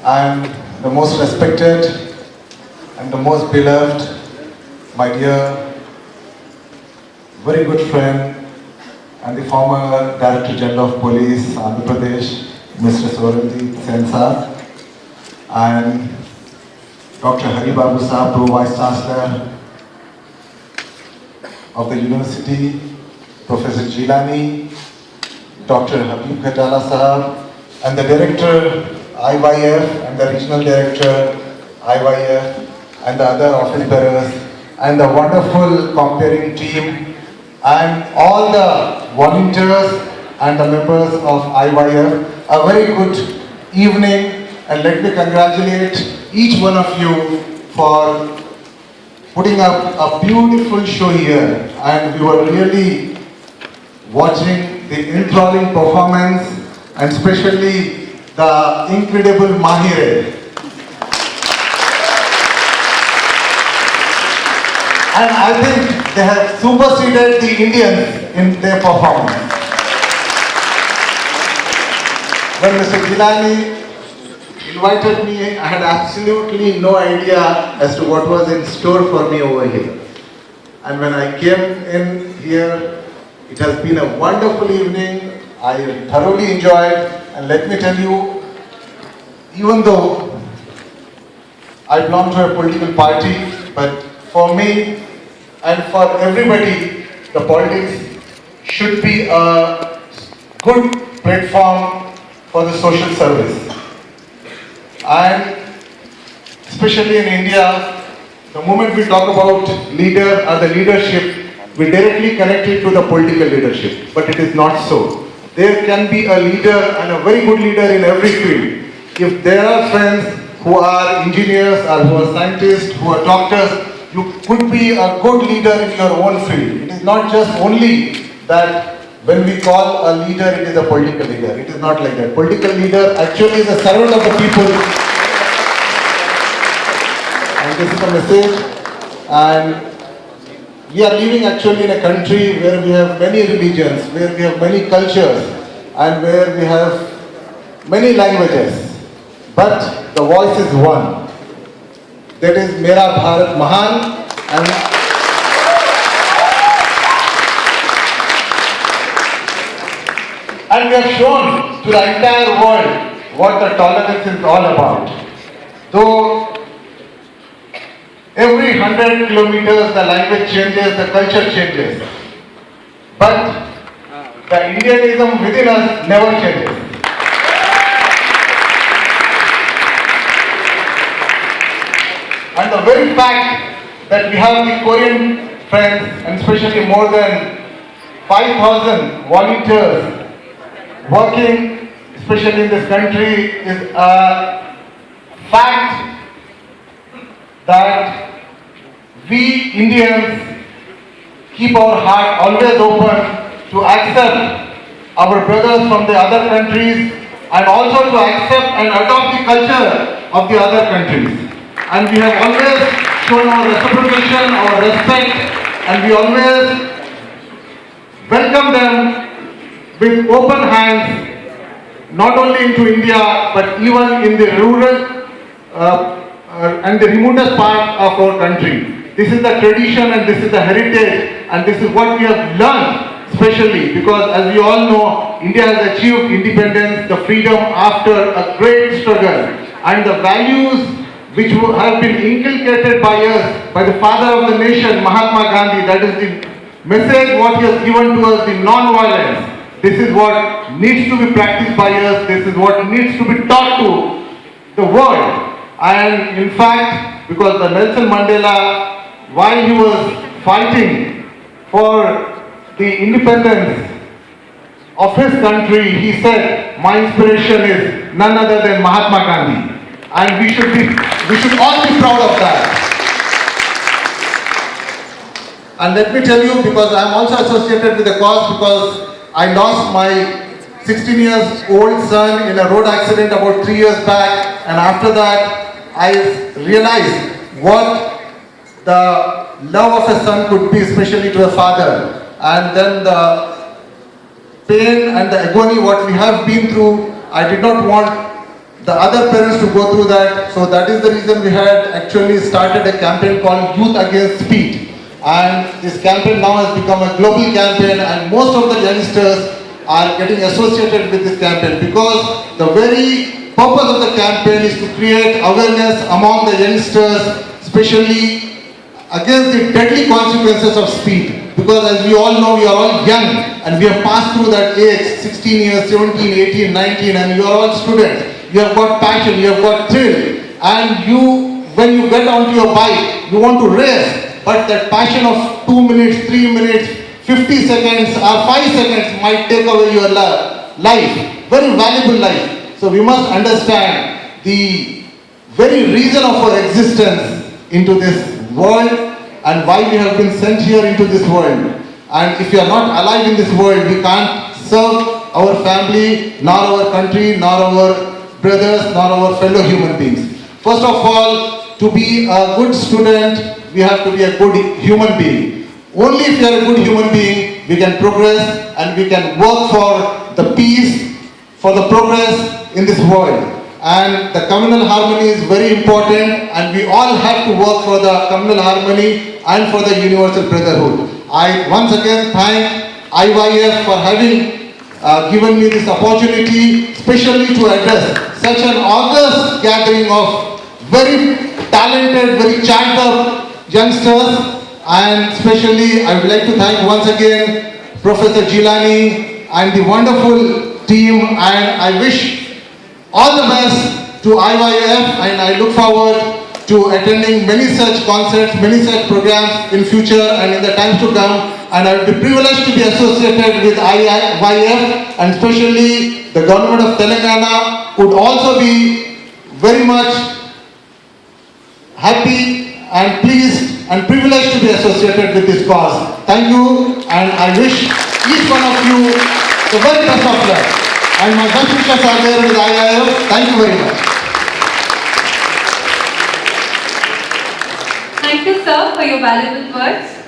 and the most respected and the most beloved, my dear, very good friend and the former Director General of Police, Andhra Pradesh, Mr. Sorandeep Sen Sir, and Dr. Hari Babu Saab, Pro Vice Chancellor of the University, Professor Jilani, Dr. Habib Khatala Sahab, and the Director IYF and the Regional Director IYF and the other office bearers and the wonderful comparing team and all the volunteers and the members of IYF. A very good evening, and let me congratulate each one of you for putting up a beautiful show here, and we were really watching the enthralling performance and especially the incredible Mahire. And I think they have superseded the Indians in their performance. When Mr. Jilani invited me, I had absolutely no idea as to what was in store for me over here. And when I came in here, it has been a wonderful evening. I thoroughly enjoyed, and let me tell you, even though I belong to a political party, but for me and for everybody, the politics should be a good platform for the social service. And especially in India, the moment we talk about leader or the leadership, we directly connect it to the political leadership, but it is not so. There can be a leader and a very good leader in every field. If there are friends who are engineers or who are scientists, who are doctors, you could be a good leader in your own field. It is not just only that when we call a leader, it is a political leader. It is not like that. Political leader actually is a servant of the people. And this is the message. And we are living actually in a country where we have many religions, where we have many cultures, and where we have many languages. But the voice is one. That is Mera Bharat Mahan. And we have shown to the entire world what the tolerance is all about. Though every 100 kilometers the language changes, the culture changes. But the Indianism within us never changes. And the very fact that we have the Korean friends, and especially more than 5,000 volunteers working, especially in this country, is a fact that we Indians keep our heart always open to accept our brothers from the other countries and also to accept and adopt the culture of the other countries. And we have always shown our reciprocation, our respect, and we always welcome them with open hands, not only into India, but even in the rural and the remotest part of our country. This is the tradition and this is the heritage, and this is what we have learned, especially because as we all know, India has achieved independence, the freedom after a great struggle, and the values which have been inculcated by us, by the father of the nation, Mahatma Gandhi, that is the message what he has given to us, the non-violence. This is what needs to be practiced by us, this is what needs to be taught to the world. And in fact, because the Nelson Mandela, while he was fighting for the independence of his country, he said, my inspiration is none other than Mahatma Gandhi. And we should all be proud of that. And let me tell you, because I am also associated with the cause, because I lost my 16 years old son in a road accident about 3 years back, and after that I realized what the love of a son could be, especially to a father, and then the pain and the agony what we have been through. I did not want the other parents to go through that. So that is the reason we had actually started a campaign called Youth Against Speed. And this campaign now has become a global campaign, and most of the youngsters are getting associated with this campaign, because the very purpose of the campaign is to create awareness among the youngsters, especially against the deadly consequences of speed. Because as we all know, we are all young and we have passed through that age, 16 years, 17, 18, 19, and you are all students. You have got passion, you have got thrill, and you, when you get onto your bike, you want to race, but that passion of 2 minutes, 3 minutes, 50 seconds or 5 seconds might take away your life, very valuable life. So we must understand the very reason of our existence into this world and why we have been sent here into this world. And if we are not alive in this world, we can't serve our family, nor our country, nor our brothers, nor our fellow human beings. First of all, to be a good student, we have to be a good human being. Only if we are a good human being, we can progress and we can work for the peace, for the progress in this world. And the communal harmony is very important, and we all have to work for the communal harmony and for the universal brotherhood. I once again thank IYF for having given me this opportunity, especially to address such an august gathering of very talented, very charged up youngsters. And especially I would like to thank once again Professor Jilani and the wonderful team, and I wish all the best to IYF, and I look forward to attending many such concerts, many such programs in future and in the times to come. And I will be privileged to be associated with IYF, and especially the government of Telangana would also be very much happy and pleased and privileged to be associated with this cause. Thank you, and I wish each one of you the very best of luck. And my best wishes are there with IIF. Thank you very much. Thank you, sir, for your valuable words.